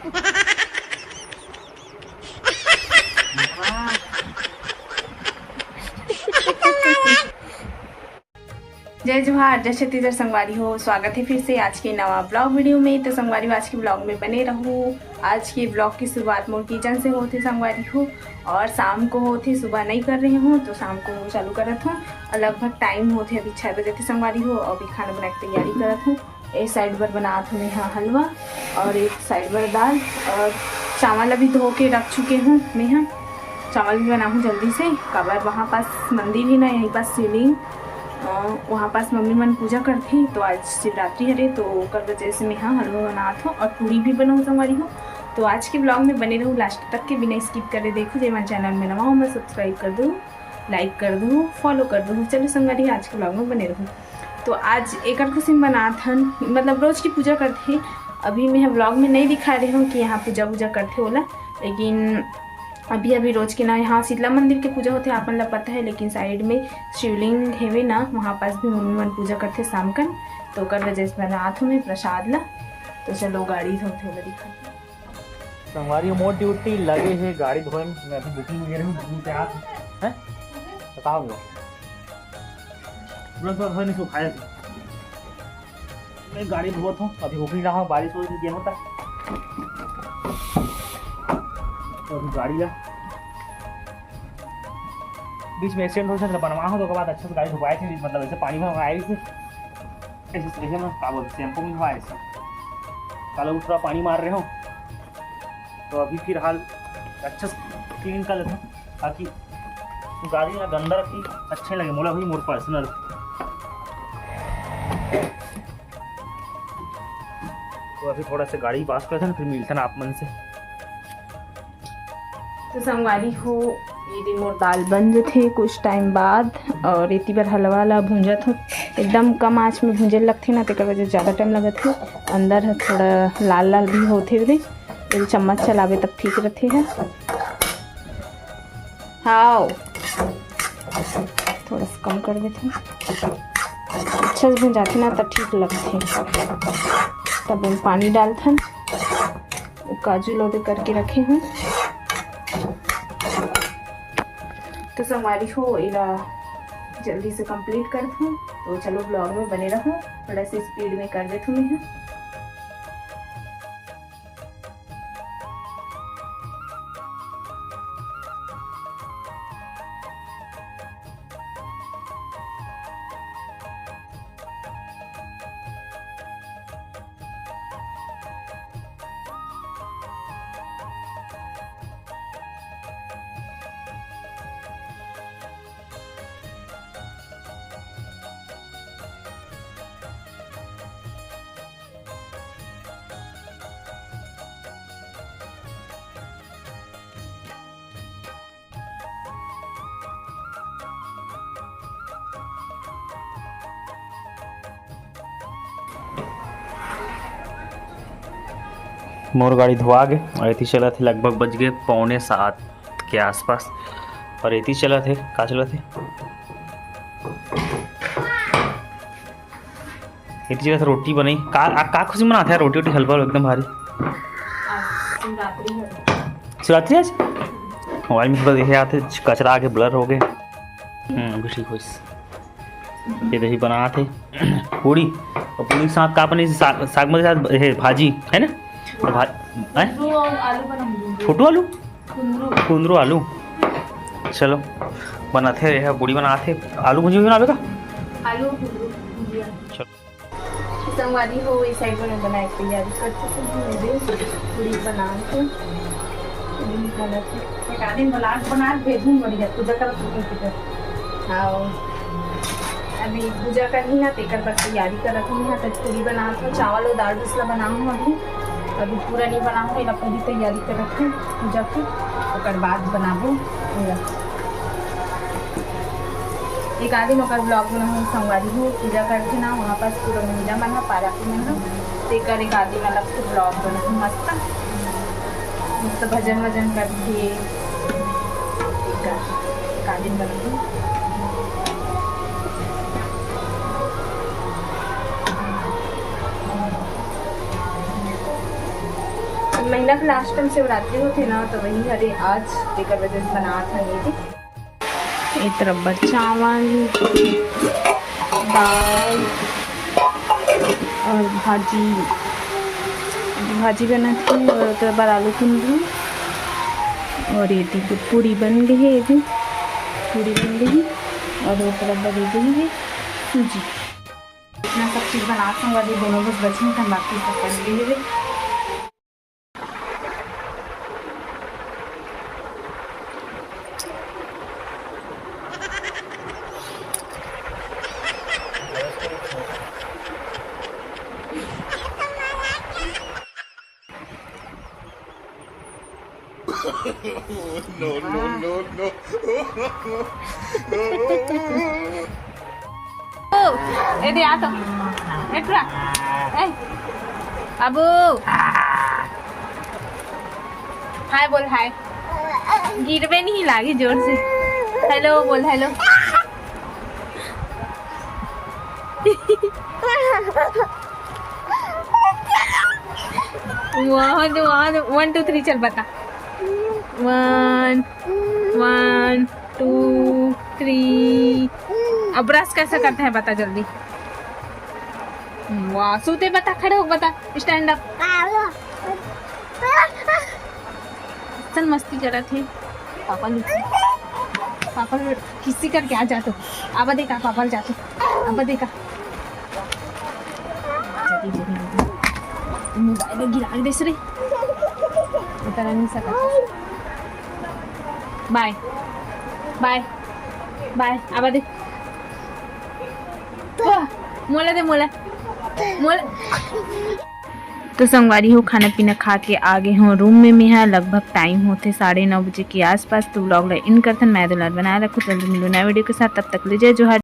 जय जोहार, जय छत्तीसगढ़ संगवारी हो। स्वागत है फिर से आज के नवा ब्लॉग वीडियो में। तो संगवारी आज के ब्लॉग में बने रहो। आज के ब्लॉग की शुरुआत मोर किचन से होते संगवारी हो, और शाम को होते, सुबह नहीं कर रही हूँ तो शाम को चालू करत हूँ। और लगभग टाइम होते अभी 6 बजे थे संगवारी हो। अभी खाना बना के तैयारी करत हूँ। एक साइड पर बनात हूँ यहाँ हलवा और एक साइड पर दाल, और चावल अभी धो के रख चुके हूँ मैं। यहाँ चावल भी बनाऊँ जल्दी से, कबर वहाँ पास मंदिर ही ना, यहीं पास शिवलिंग, वहाँ पास मम्मी मन पूजा करती। तो आज शिवरात्रि हरे तो कर वजह से मैं यहाँ हलवा बनात हूँ और पूरी भी बनाऊँ संगवारी हूँ। तो आज के ब्लॉग में बने रहूँ लास्ट तक के, बिना स्किप करे देखो। जब मैं चैनल में नवा हूँ मैं सब्सक्राइब कर दूँ, लाइक कर दूँ, फॉलो कर दूँ। चलो संगवारी आज के ब्लॉग में बने रहूँ। तो आज एक खुशी बनात हन, मतलब रोज़ की पूजा करते। अभी मैं ब्लॉग में नहीं दिखा रही हूँ कि यहाँ पूजा वूजा करते होला, लेकिन अभी रोज के ना यहाँ शीतला मंदिर के पूजा होते आपन ला पता है, लेकिन साइड में शिवलिंग हेवे ना, वहाँ पास भी मम्मी मन पूजा करते शाम कन। तो कर वजह से बनात हूँ मैं प्रसाद ला। तो चलो गाड़ी धोते होला दिखा। हमारी मोट ड्यूटी लगे है गाड़ी धोए में। मैं अभी बुकिंग ले रहा हूँ, बुकिंग पे आप हैं बताओ लो तुरंत धोए नहीं सुखाया थे। मैं गाड़ी धोत हूँ, अभी बुकिंग रहा हूँ, बारिश हो गया होता तो अभी गाड़ी ला बीच में एक्सीडेंट हो सकता बनवा हो तो के बाद अच्छे से गाड़ी धुपाए थे, मतलब ऐसे पानी में आए थे, ऐसे में क्या बोलते शैम्पू में धोआए थे, कल थोड़ा पानी मार रहे हो तो अभी फिलहाल अच्छे से क्लीन कर लेते हैं ताकि गाड़ी ना गंदा रखी अच्छे लगे। मोला हुई मोर पर्सनल। तो अभी थोड़ा सा गाड़ी पास करते हैं, फिर मिलते हैं आप मन से। तो संगवारी हो ये दिन मोर दाल बन जाते कुछ टाइम बाद, और इतनी बार हलवा ला भूंजत हो। एकदम कम आँच में भूंजे लगते ना, तो वजह ज़्यादा टाइम लगत है। अंदर थोड़ा लाल लाल भी होते हुए, एक चम्मच चलावे तक ठीक रहते हैं। हाँ थोड़ा सा कम कर देते हैं, अच्छा से भूंजाते ना तब ठीक लगते। तब हम पानी डालते हैं, काजू लोदे करके रखे हैं। तो संगवारी हो इला जल्दी से कंप्लीट कर दूँ। तो चलो ब्लॉग में बने रहो, थोड़ा सा स्पीड में कर देती हूँ मैं। मोर गाड़ी धुआ गए और इतनी चला थे, लगभग बज गए 6:45 के आसपास। और इतनी चला थे का चला थे इतनी जगह रोटी बनी का खुशी मनाते हैं। रोटी हलवा एकदम भारी शिवरात्रि आज मोबाइल में थोड़ा देखे आते, कचरा आके ब्लर हो गए। अभी ठीक हो ये दही बना थे पूरी, और पूरी के साथ का बनी साग में साथ भाजी है ना, छोटू आलू कुंदरू आलू। चलो बनाते रहे, पूरी बनाते आलू भुजी बनावे का आलू चलो संगवारी हो इस साइड में बनाए तैयारी करते पूरी बना के एक आदमी बना भेजूँ बढ़िया पूजा कर। हाँ अभी पूजा करनी ना तेकर पर तैयारी कर रखूँ। यहाँ तक पूरी बना तो चावल और दाल दूसरा बनाऊँ। अभी पूरा नहीं बनाऊँ, मेरा पूरी तैयारी कर रखूँ पूजा की, और बाद बनाबू पूरा। एक आदि नौकर ब्लॉग बनाऊँ संगवारी हो पूजा करके ना, वहाँ पास पूरा महिला मन पारा के मन तेकर एक आदि अलग से ब्लॉग बनाऊँ मस्त मस्त भजन वजन करके एक आदि बनाऊँ। महीना के लास्ट टाइम शिवरात्रि होती ना, तो वही हरे आज एक वजह से बना था ये थी। एक तरफ चावल, दाल और भाजी बनाती है, और उसके बाद आलू कुंदरू, और ये देखिए पूरी बन गई है, ये भी पूरी बन गई है, और वो तरफ बनी गई है सूजी। इतना सब चीज़ बना वाली दोनों बस बचे हैं, बाकी सब बन गई है। No. ए आ तो एट्रा ए अबू हाय बोल, हाय गिरवे नहीं लागी जोर से। हेलो बोल, हेलो। वन 1 2 3 चल बता। 1 2 3। अब ब्रश कैसे करते हैं बता जल्दी। वाह सूते बता, खड़े हो बता, स्टैंड अप। चल मस्ती करा थे पापा किसी करके आ जातो। अब देखा पापा जातो, अब देखा मोबाइल गिरा देस रे, उतारा नहीं सका। बाय बाय बाय, अब देख मोला दे, मोला मोला। तो संगवारी हो खाना पीना खा के आ गए हो रूम में। मैं है लगभग टाइम होते 9:30 बजे के आसपास। तो व्लॉग इन करथन मैं दुलार बनाए रखो। जल्दी मिलो नया वीडियो के साथ, तब तक ले जय जोहार।